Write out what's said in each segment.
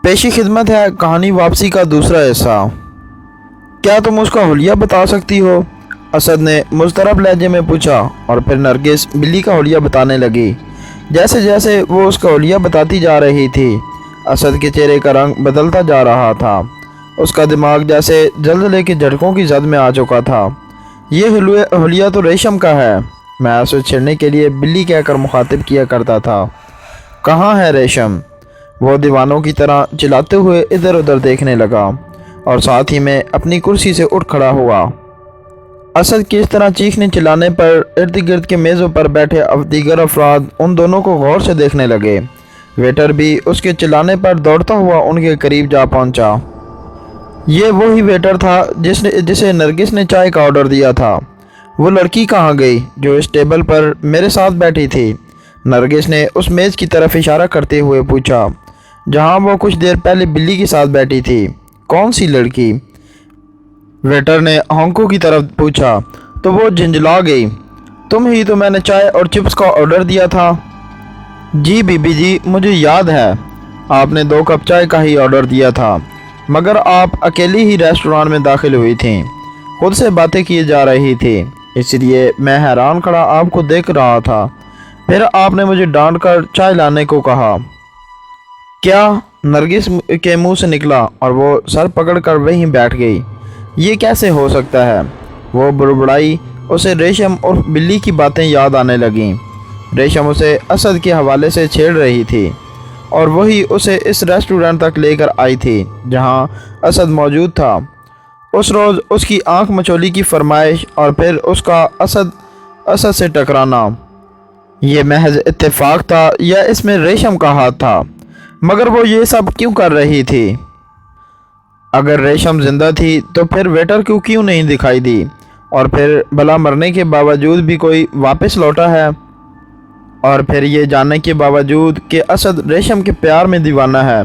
पेशी खिदमत है कहानी वापसी का दूसरा हिस्सा। क्या तुम उसका हुलिया बता सकती हो? असद ने मुस्तरब लहजे में पूछा और फिर नरगिस बिल्ली का हुलिया बताने लगी। जैसे जैसे वो उसका हुलिया बताती जा रही थी, असद के चेहरे का रंग बदलता जा रहा था। उसका दिमाग जैसे जल्जले के झटकों की जद में आ चुका था। ये हुलिया तो रेशम का है, मैं उसे छेड़ने के लिए बिल्ली कहकर मुखातिब किया करता था। कहाँ है रेशम? वो दीवानों की तरह चिल्लाते हुए इधर उधर देखने लगा और साथ ही में अपनी कुर्सी से उठ खड़ा हुआ। असद की इस तरह चीखने चिल्लाने पर इर्द गिर्द के मेज़ों पर बैठे दीगर अफराद उन दोनों को गौर से देखने लगे। वेटर भी उसके चिल्लाने पर दौड़ता हुआ उनके करीब जा पहुंचा। ये वही वेटर था जिसे नरगिस ने चाय का ऑर्डर दिया था। वो लड़की कहाँ गई जो इस टेबल पर मेरे साथ बैठी थी? नरगिस ने उस मेज़ की तरफ इशारा करते हुए पूछा जहां वो कुछ देर पहले बिल्ली के साथ बैठी थी। कौन सी लड़की? वेटर ने होंको की तरफ पूछा तो वो झंझला गई। तुम ही तो मैंने चाय और चिप्स का ऑर्डर दिया था। जी बीबी जी, मुझे याद है, आपने 2 कप चाय का ही ऑर्डर दिया था, मगर आप अकेली ही रेस्टोरेंट में दाखिल हुई थीं, खुद से बातें किए जा रही थी, इसलिए मैं हैरान खड़ा आपको देख रहा था। फिर आपने मुझे डांट कर चाय लाने को कहा। क्या? नरगिस के मुंह से निकला और वो सर पकड़कर वहीं बैठ गई। ये कैसे हो सकता है? वो बुड़बुड़ाई। उसे रेशम और बिल्ली की बातें याद आने लगीं। रेशम उसे असद के हवाले से छेड़ रही थी और वही उसे इस रेस्टोरेंट तक लेकर आई थी जहां असद मौजूद था। उस रोज़ उसकी आंख मचोली की फरमाइश और फिर उसका असद से टकराना, ये महज इत्तेफाक था या इसमें रेशम का हाथ था? मगर वो ये सब क्यों कर रही थी? अगर रेशम जिंदा थी तो फिर वेटर को क्यों नहीं दिखाई दी? और फिर भला मरने के बावजूद भी कोई वापस लौटा है? और फिर ये जानने के बावजूद कि असद रेशम के प्यार में दीवाना है,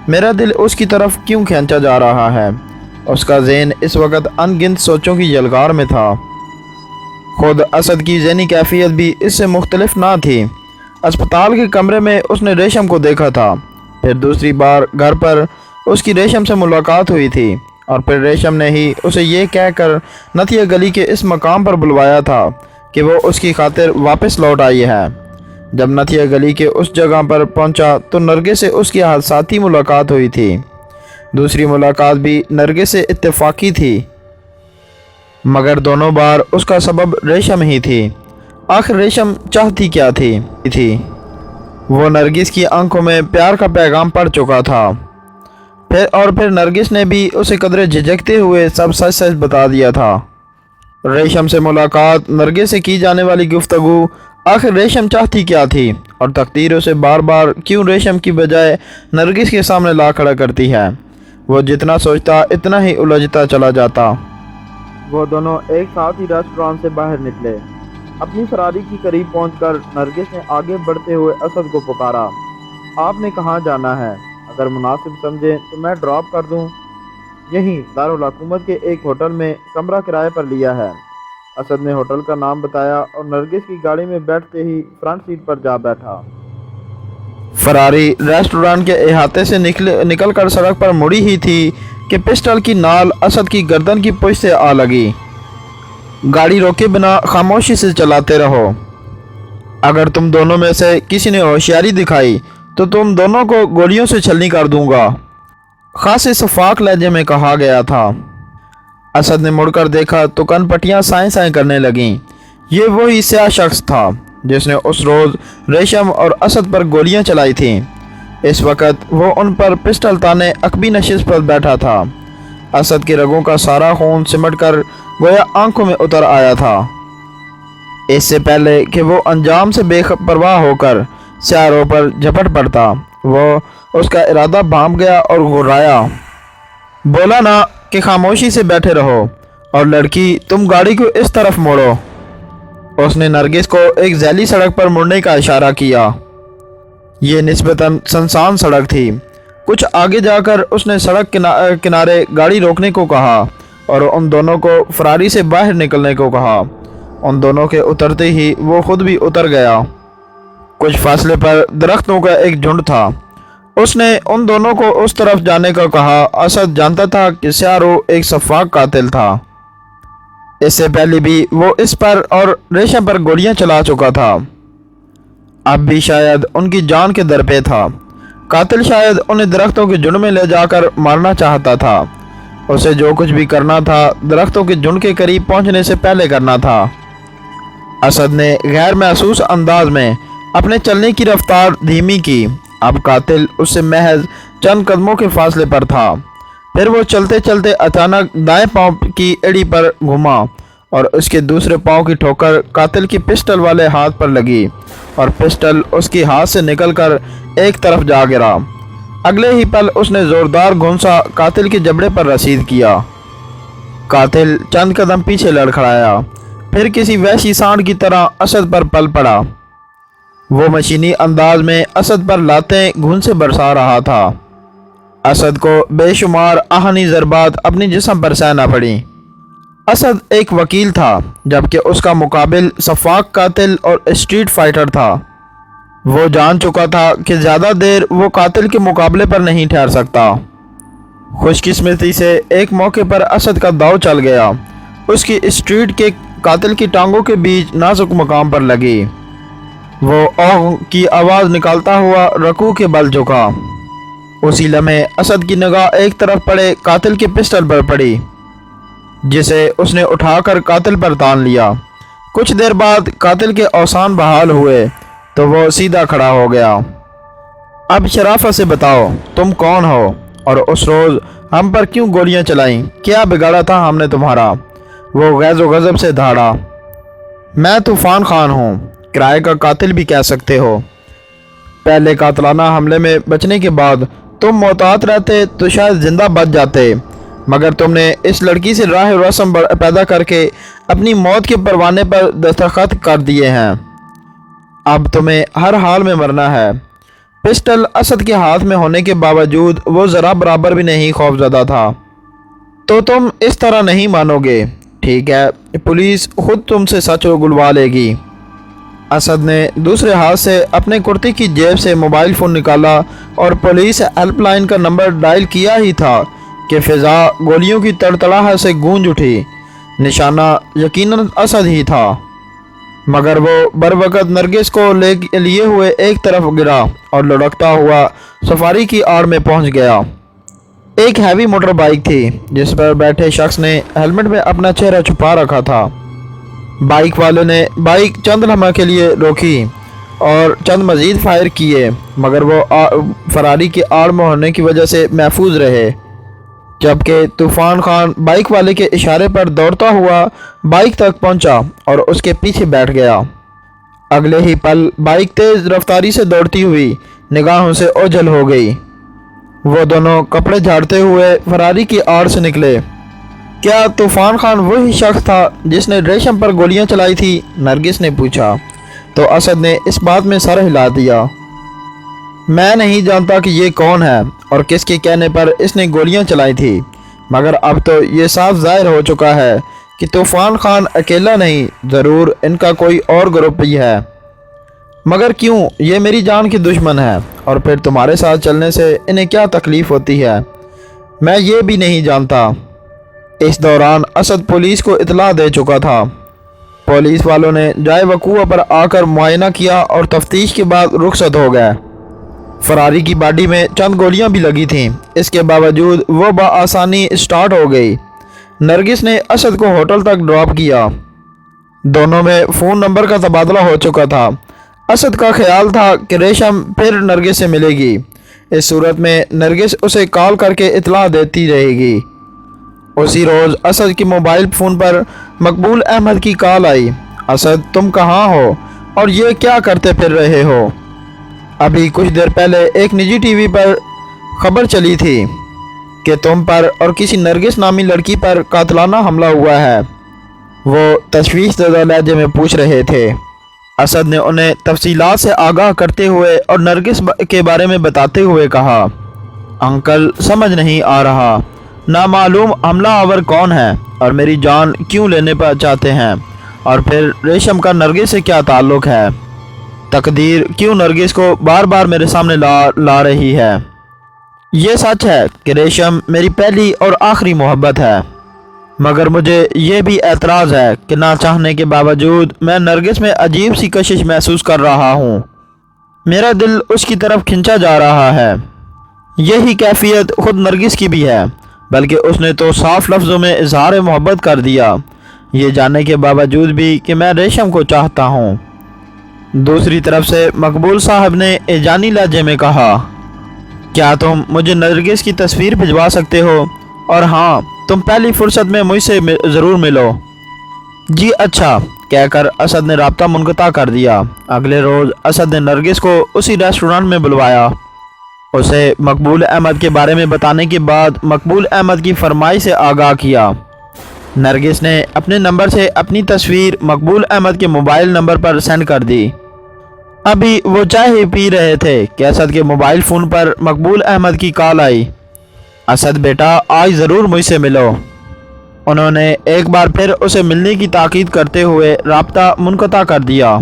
मेरा दिल उसकी तरफ क्यों खींचा जा रहा है? उसका ज़हन इस वक्त अनगिनत सोचों की यलगार में था। खुद असद की ज़हनी कैफियत भी इससे मुख्तलिफ ना थी। अस्पताल के कमरे में उसने रेशम को देखा था, फिर दूसरी बार घर पर उसकी रेशम से मुलाकात हुई थी और फिर रेशम ने ही उसे ये कहकर नथिया गली के इस मकाम पर बुलवाया था कि वो उसकी खातिर वापस लौट आई है। जब नथिया गली के उस जगह पर पहुंचा तो नरगिस से उसकी हादसाती मुलाकात हुई थी। दूसरी मुलाकात भी नरगिस से इत्तेफाकी थी, मगर दोनों बार उसका सबब रेशम ही थी। आखिर रेशम चाहती क्या थी? वो नरगिस की आंखों में प्यार का पैगाम पड़ चुका था। फिर नरगिस ने भी उसे कदरे झिझकते हुए सब सच सच बता दिया था। रेशम से मुलाकात, नरगिस से की जाने वाली गुफ्तगू, आखिर रेशम चाहती क्या थी और तकदीर उसे बार बार क्यों रेशम की बजाय नरगिस के सामने ला खड़ा करती है? वो जितना सोचता इतना ही उलझता चला जाता। वो दोनों एक साथ ही रेस्टोरेंट से बाहर निकले। अपनी फरारी की करीब पहुंचकर नरगिस ने आगे बढ़ते हुए असद को पुकारा। आपने कहाँ जाना है? अगर मुनासिब समझे तो मैं ड्रॉप कर दूं। यहीं दारुल हुकूमत के एक होटल में कमरा किराए पर लिया है। असद ने होटल का नाम बताया और नरगिस की गाड़ी में बैठते ही फ्रंट सीट पर जा बैठा। फरारी रेस्टोरेंट के अहाते से निकल कर सड़क पर मुड़ी ही थी कि पिस्टल की नाल असद की गर्दन की पुश से आ लगी। गाड़ी रोके बिना खामोशी से चलाते रहो। अगर तुम दोनों में से किसी ने होशियारी दिखाई तो तुम दोनों को गोलियों से छलनी कर दूंगा, खासे शफाक लहजे में कहा गया था। असद ने मुड़कर देखा तो कनपटियां साएं साएं करने लगीं। ये वही स्याह शख्स था जिसने उस रोज़ रेशम और असद पर गोलियां चलाई थीं। इस वक्त वो उन पर पिस्टल ताने अकबी नशिस्त पर बैठा था। असद की रगों का सारा खून सिमट कर गोया आंखों में उतर आया था। इससे पहले कि वो अंजाम से बेपरवाह होकर स्यारों पर झपट पड़ता, वो उसका इरादा भांप गया और घुर्राया। बोला ना कि खामोशी से बैठे रहो और लड़की तुम गाड़ी को इस तरफ मोड़ो। उसने नरगिस को एक जैली सड़क पर मुड़ने का इशारा किया। ये निस्बतन सुनसान सड़क थी। कुछ आगे जाकर उसने सड़क किनारे गाड़ी रोकने को कहा और उन दोनों को फरारी से बाहर निकलने को कहा। उन दोनों के उतरते ही वो खुद भी उतर गया। कुछ फासले पर दरख्तों का एक झुंड था। उसने उन दोनों को उस तरफ जाने को कहा। असद जानता था कि शाहरुख एक शफाक कातिल था। इससे पहले भी वो इस पर और रेशम पर गोलियां चला चुका था। अब भी शायद उनकी जान के दर पे था। कातिल शायद उन्हें दरख्तों के झुंड में ले जाकर मारना चाहता था। उसे जो कुछ भी करना था दरख्तों के झुंड के करीब पहुंचने से पहले करना था। असद ने गैर महसूस अंदाज में अपने चलने की रफ्तार धीमी की। अब कातिल उससे महज चंद कदमों के फासले पर था। फिर वो चलते चलते अचानक दाएं पांव की एड़ी पर घुमा और उसके दूसरे पांव की ठोकर कातिल की पिस्टल वाले हाथ पर लगी और पिस्टल उसके हाथ से निकलकर एक तरफ जा गिरा। अगले ही पल उसने जोरदार घूंसा कातिल के जबड़े पर रसीद किया। कातिल चंद कदम पीछे लड़खड़ाया, फिर किसी वैसी सांड की तरह असद पर पल पड़ा। वो मशीनी अंदाज में असद पर लातें घून से बरसा रहा था। असद को बेशुमार आहनी ज़रबात अपनी जिस्म पर सहना पड़ी। असद एक वकील था, जबकि उसका मुकाबिल शफाक कातिल और स्ट्रीट फाइटर था। वो जान चुका था कि ज़्यादा देर वो कातिल के मुकाबले पर नहीं ठहर सकता। खुशकिस्मती से एक मौके पर असद का दाव चल गया। उसकी स्ट्रीट के कातिल की टांगों के बीच नाजुक मकाम पर लगी। वो औं की आवाज़ निकालता हुआ रकू के बल झुका। उसी लम्हे असद की निगाह एक तरफ पड़े कातिल के पिस्टल पर पड़ी, जिसे उसने उठाकर कातिल पर तान लिया। कुछ देर बाद कातिल के औसान बहाल हुए तो वो सीधा खड़ा हो गया। अब शराफत से बताओ तुम कौन हो और उस रोज़ हम पर क्यों गोलियां चलाईं? क्या बिगाड़ा था हमने तुम्हारा? वो गैज़ो गज़ब से दहाड़ा। मैं तूफ़ान खान हूँ, किराए का कातिल भी कह सकते हो। पहले कातलाना हमले में बचने के बाद तुम मोहतात रहते तो शायद ज़िंदा बच जाते, मगर तुमने इस लड़की से राह रस्म पैदा करके अपनी मौत के परवाने पर दस्तखत कर दिए हैं। अब तुम्हें हर हाल में मरना है। पिस्टल असद के हाथ में होने के बावजूद वो ज़रा बराबर भी नहीं खौफज़दा था। तो तुम इस तरह नहीं मानोगे, ठीक है, पुलिस खुद तुमसे सच उगलवा लेगी। असद ने दूसरे हाथ से अपने कुर्ते की जेब से मोबाइल फ़ोन निकाला और पुलिस हेल्पलाइन का नंबर डायल किया ही था कि फ़िज़ा गोलियों की तड़तड़ाहट से गूंज उठी। निशाना यकीनन असद ही था, मगर वो बरवक़्त नरगिस को लिए हुए एक तरफ गिरा और लुढ़कता हुआ सफारी की आड़ में पहुंच गया। एक हैवी मोटर बाइक थी जिस पर बैठे शख्स ने हेलमेट में अपना चेहरा छुपा रखा था। बाइक वालों ने बाइक चंद लम्हे के लिए रोकी और चंद मज़ीद फायर किए, मगर वो फरारी की आड़ में होने की वजह से महफूज रहे। जबकि तूफ़ान खान बाइक वाले के इशारे पर दौड़ता हुआ बाइक तक पहुंचा और उसके पीछे बैठ गया। अगले ही पल बाइक तेज़ रफ्तारी से दौड़ती हुई निगाहों से ओझल हो गई। वो दोनों कपड़े झाड़ते हुए फरारी की आड़ से निकले। क्या तूफ़ान खान वही शख्स था जिसने रेशम पर गोलियां चलाई थी? नरगिस ने पूछा। तो असद ने इस बात में सर हिला दिया। मैं नहीं जानता कि ये कौन है और किसके कहने पर इसने गोलियां चलाई थी, मगर अब तो ये साफ जाहिर हो चुका है कि तूफ़ान खान अकेला नहीं, ज़रूर इनका कोई और ग्रुप भी है। मगर क्यों? ये मेरी जान की दुश्मन है और फिर तुम्हारे साथ चलने से इन्हें क्या तकलीफ़ होती है, मैं ये भी नहीं जानता। इस दौरान असद पुलिस को इतला दे चुका था। पुलिस वालों ने जाए वक़ूआ पर आकर मुआयना किया और तफ्तीश के बाद रुखसत हो गए। फरारी की बॉडी में चंद गोलियां भी लगी थीं, इसके बावजूद वो बआसानी स्टार्ट हो गई। नरगिस ने असद को होटल तक ड्रॉप किया। दोनों में फ़ोन नंबर का तबादला हो चुका था। असद का ख्याल था कि रेशम फिर नरगिस से मिलेगी। इस सूरत में नरगिस उसे कॉल करके इतला देती रहेगी। उसी रोज़ असद की मोबाइल फ़ोन पर मकबूल अहमद की कॉल आई। असद, तुम कहाँ हो और ये क्या करते फिर रहे हो? अभी कुछ देर पहले एक निजी टीवी पर खबर चली थी कि तुम पर और किसी नरगिस नामी लड़की पर कातलाना हमला हुआ है। वो तशवीशज़दा लहजे में पूछ रहे थे। असद ने उन्हें तफसीलात से आगाह करते हुए और नरगिस के बारे में बताते हुए कहा, अंकल समझ नहीं आ रहा, नामालूम हमला आवर कौन है और मेरी जान क्यों लेने पर चाहते हैं, और फिर रेशम का नरगिस से क्या ताल्लुक़ है? तकदीर क्यों नरगिस को बार बार मेरे सामने ला रही है? یہ سچ ہے کہ ریشم میری پہلی اور آخری محبت ہے، مگر مجھے یہ بھی اعتراض ہے کہ نہ چاہنے کے باوجود میں نرگس میں عجیب سی کشش محسوس کر رہا ہوں۔ میرا دل اس کی طرف کھنچا جا رہا ہے۔ یہی کیفیت خود نرگس کی بھی ہے، بلکہ اس نے تو صاف لفظوں میں اظہار محبت کر دیا، یہ جاننے کے باوجود بھی کہ میں ریشم کو چاہتا ہوں۔ دوسری طرف سے مقبول صاحب نے ایجانی لہجے میں کہا، کیا تم مجھے نرگس کی تصویر بھجوا سکتے ہو؟ اور ہاں، تم پہلی فرصت میں مجھ سے ضرور ملو۔ جی اچھا کہہ کر اسد نے رابطہ منقطع کر دیا۔ اگلے روز اسد نے نرگس کو اسی ریسٹورانٹ میں بلوایا۔ اسے مقبول احمد کے بارے میں بتانے کے بعد مقبول احمد کی فرمائش سے آگاہ کیا۔ نرگس نے اپنے نمبر سے اپنی تصویر مقبول احمد کے موبائل نمبر پر سینڈ کر دی۔ ابھی وہ چائے ہی پی رہے تھے کہ اسد کے موبائل فون پر مقبول احمد کی کال آئی۔ اسد بیٹا، آج ضرور مجھ سے ملو۔ انہوں نے ایک بار پھر اسے ملنے کی تاکید کرتے ہوئے رابطہ منقطع کر دیا۔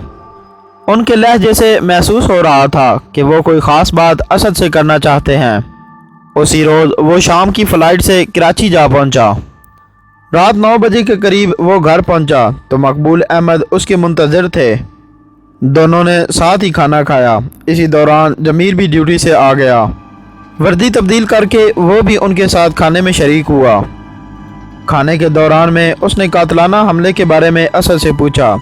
ان کے لہجے سے محسوس ہو رہا تھا کہ وہ کوئی خاص بات اسد سے کرنا چاہتے ہیں۔ اسی روز وہ شام کی فلائٹ سے کراچی جا پہنچا۔ رات 9 بجے کے قریب وہ گھر پہنچا تو مقبول احمد اس کے منتظر تھے۔ دونوں نے ساتھ ہی کھانا کھایا۔ اسی دوران جمیل بھی ڈیوٹی سے آ گیا۔ وردی تبدیل کر کے وہ بھی ان کے ساتھ کھانے میں شریک ہوا۔ کھانے کے دوران میں اس نے قاتلانہ حملے کے بارے میں اسد سے پوچھا۔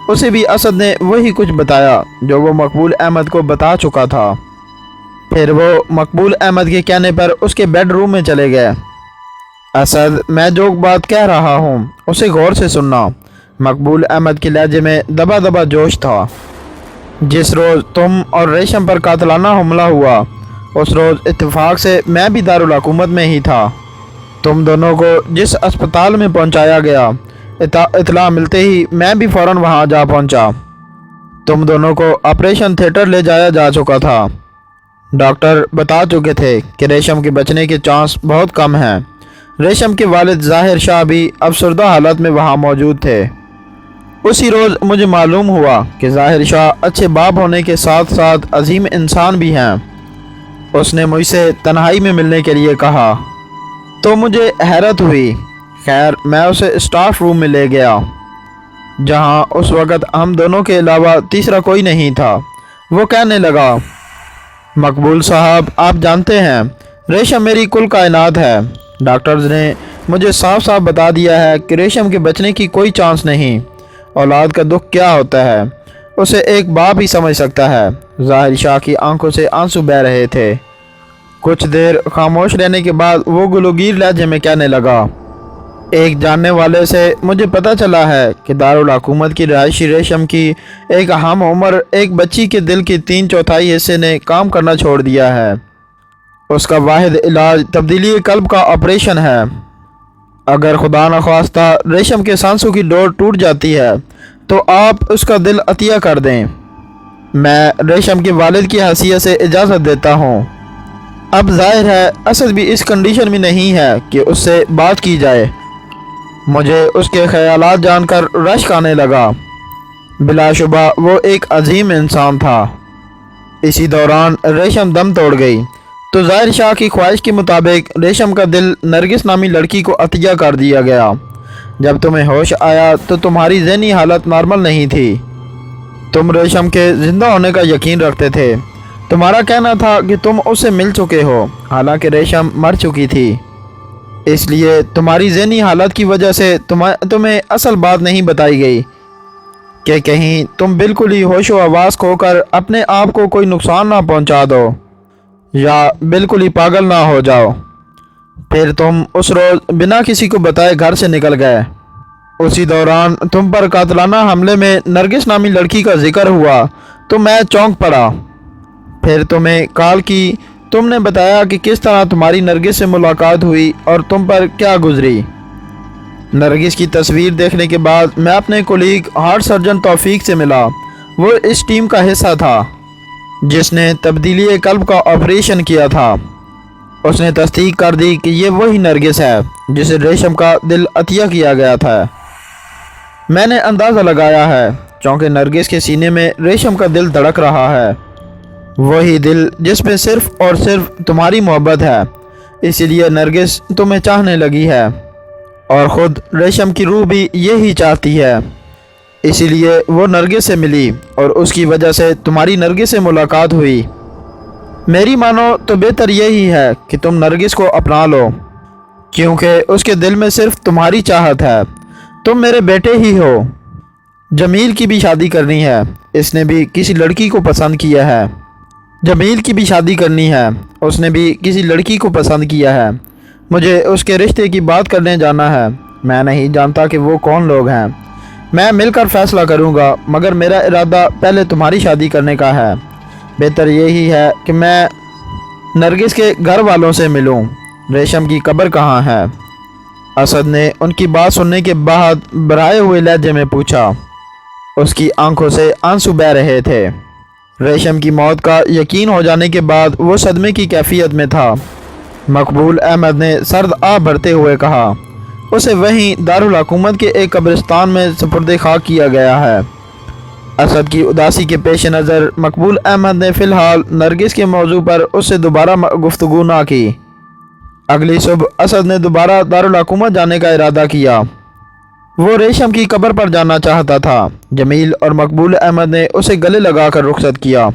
اسے بھی اسد نے وہی کچھ بتایا جو وہ مقبول احمد کو بتا چکا تھا۔ پھر وہ مقبول احمد کے کہنے پر اس کے بیڈ روم میں چلے گئے۔ اسد، میں جو بات کہہ رہا ہوں اسے غور سے سننا۔ مقبول احمد کے لہجے میں دبا دبا جوش تھا۔ جس روز تم اور ریشم پر قاتلانہ حملہ ہوا اس روز اتفاق سے میں بھی دارالحکومت میں ہی تھا۔ تم دونوں کو جس اسپتال میں پہنچایا گیا، اطلاع ملتے ہی میں بھی فوراً وہاں جا پہنچا۔ تم دونوں کو آپریشن تھیٹر لے جایا جا چکا تھا۔ ڈاکٹر بتا چکے تھے کہ ریشم کے بچنے کے چانس بہت کم ہیں۔ ریشم کے والد ظاہر شاہ بھی افسردہ حالت میں وہاں موجود تھے۔ اسی روز مجھے معلوم ہوا کہ ظاہر شاہ اچھے باپ ہونے کے ساتھ ساتھ عظیم انسان بھی ہیں۔ اس نے مجھ سے تنہائی میں ملنے کے لیے کہا تو مجھے حیرت ہوئی۔ خیر، میں اسے اسٹاف روم میں لے گیا جہاں اس وقت ہم دونوں کے علاوہ تیسرا کوئی نہیں تھا۔ وہ کہنے لگا، مقبول صاحب، آپ جانتے ہیں ریشم میری کل کائنات ہے۔ ڈاکٹرز نے مجھے صاف صاف بتا دیا ہے کہ ریشم کے بچنے کی کوئی چانس نہیں۔ اولاد کا دکھ کیا ہوتا ہے اسے ایک باپ ہی سمجھ سکتا ہے۔ ظاہر شاہ کی آنکھوں سے آنسو بہہ رہے تھے۔ کچھ دیر خاموش رہنے کے بعد وہ گلوگیر لہجے میں کہنے لگا، ایک جاننے والے سے مجھے پتہ چلا ہے کہ دارالحکومت کی رہائشی ریشم کی ایک ہم عمر ایک بچی کے دل کے 3/4 حصے نے کام کرنا چھوڑ دیا ہے۔ اس کا واحد علاج تبدیلی قلب کا آپریشن ہے۔ اگر خدا نخواستہ ریشم کے سانسوں کی ڈور ٹوٹ جاتی ہے تو آپ اس کا دل عطیہ کر دیں۔ میں ریشم کے والد کی حیثیت سے اجازت دیتا ہوں۔ اب ظاہر ہے اسد بھی اس کنڈیشن میں نہیں ہے کہ اس سے بات کی جائے۔ مجھے اس کے خیالات جان کر رشک آنے لگا۔ بلا شبہ وہ ایک عظیم انسان تھا۔ اسی دوران ریشم دم توڑ گئی تو ظاہر شاہ کی خواہش کے مطابق ریشم کا دل نرگس نامی لڑکی کو عطیہ کر دیا گیا۔ جب تمہیں ہوش آیا تو تمہاری ذہنی حالت نارمل نہیں تھی۔ تم ریشم کے زندہ ہونے کا یقین رکھتے تھے۔ تمہارا کہنا تھا کہ تم اس سے مل چکے ہو، حالانکہ ریشم مر چکی تھی۔ اس لیے تمہاری ذہنی حالت کی وجہ سے تمہیں اصل بات نہیں بتائی گئی کہ کہیں تم بالکل ہی ہوش و حواس کھو کر اپنے آپ کو کوئی نقصان نہ پہنچا دو یا بالکل ہی پاگل نہ ہو جاؤ۔ پھر تم اس روز بنا کسی کو بتائے گھر سے نکل گئے۔ اسی دوران تم پر قاتلانہ حملے میں نرگس نامی لڑکی کا ذکر ہوا تو میں چونک پڑا۔ پھر تمہیں کال کی، تم نے بتایا کہ کس طرح تمہاری نرگس سے ملاقات ہوئی اور تم پر کیا گزری۔ نرگس کی تصویر دیکھنے کے بعد میں اپنے کولیگ ہارٹ سرجن توفیق سے ملا۔ وہ اس ٹیم کا حصہ تھا جس نے تبدیلی قلب کا آپریشن کیا تھا۔ اس نے تصدیق کر دی کہ یہ وہی نرگس ہے جسے ریشم کا دل عطیہ کیا گیا تھا۔ میں نے اندازہ لگایا ہے چونکہ نرگس کے سینے میں ریشم کا دل دھڑک رہا ہے۔ वही दिल जिसमें सिर्फ और सिर्फ तुम्हारी मोहब्बत है, इसीलिए नरगिस तुम्हें चाहने लगी है। और ख़ुद रेशम की रूह भी यही चाहती है, इसीलिए वो नरगिस से मिली और उसकी वजह से तुम्हारी नरगिस से मुलाकात हुई। मेरी मानो तो बेहतर यही है कि तुम नरगिस को अपना लो, क्योंकि उसके दिल में सिर्फ तुम्हारी चाहत है। तुम मेरे बेटे ही हो। जमील की भी शादी करनी है, इसने भी किसी लड़की को पसंद किया है। जमील की भी शादी करनी है, उसने भी किसी लड़की को पसंद किया है। मुझे उसके रिश्ते की बात करने जाना है। मैं नहीं जानता कि वो कौन लोग हैं। मैं मिलकर फ़ैसला करूँगा, मगर मेरा इरादा पहले तुम्हारी शादी करने का है। बेहतर यही है कि मैं नरगिस के घर वालों से मिलूं। रेशम की कब्र कहाँ है? असद ने उनकी बात सुनने के बाद भराए हुए लहजे में पूछा। उसकी आंखों से आंसू बह रहे थे। रेशम की मौत का यकीन हो जाने के बाद वो सदमे की कैफियत में था। मकबूल अहमद ने सर्द आह भरते हुए कहा, उसे वहीं दारुल हुकूमत के एक कब्रिस्तान में सुपुर्द खाक किया गया है। असद की उदासी के पेश नज़र मकबूल अहमद ने फ़िलहाल नरगिस के मौजू पर उससे दोबारा गुफ्तगू ना की। अगली सुबह असद ने दोबारा दारुल हुकूमत जाने का इरादा किया। वो रेशम की कब्र पर जाना चाहता था। जमील और मकबूल अहमद ने उसे गले लगाकर रुखसत किया।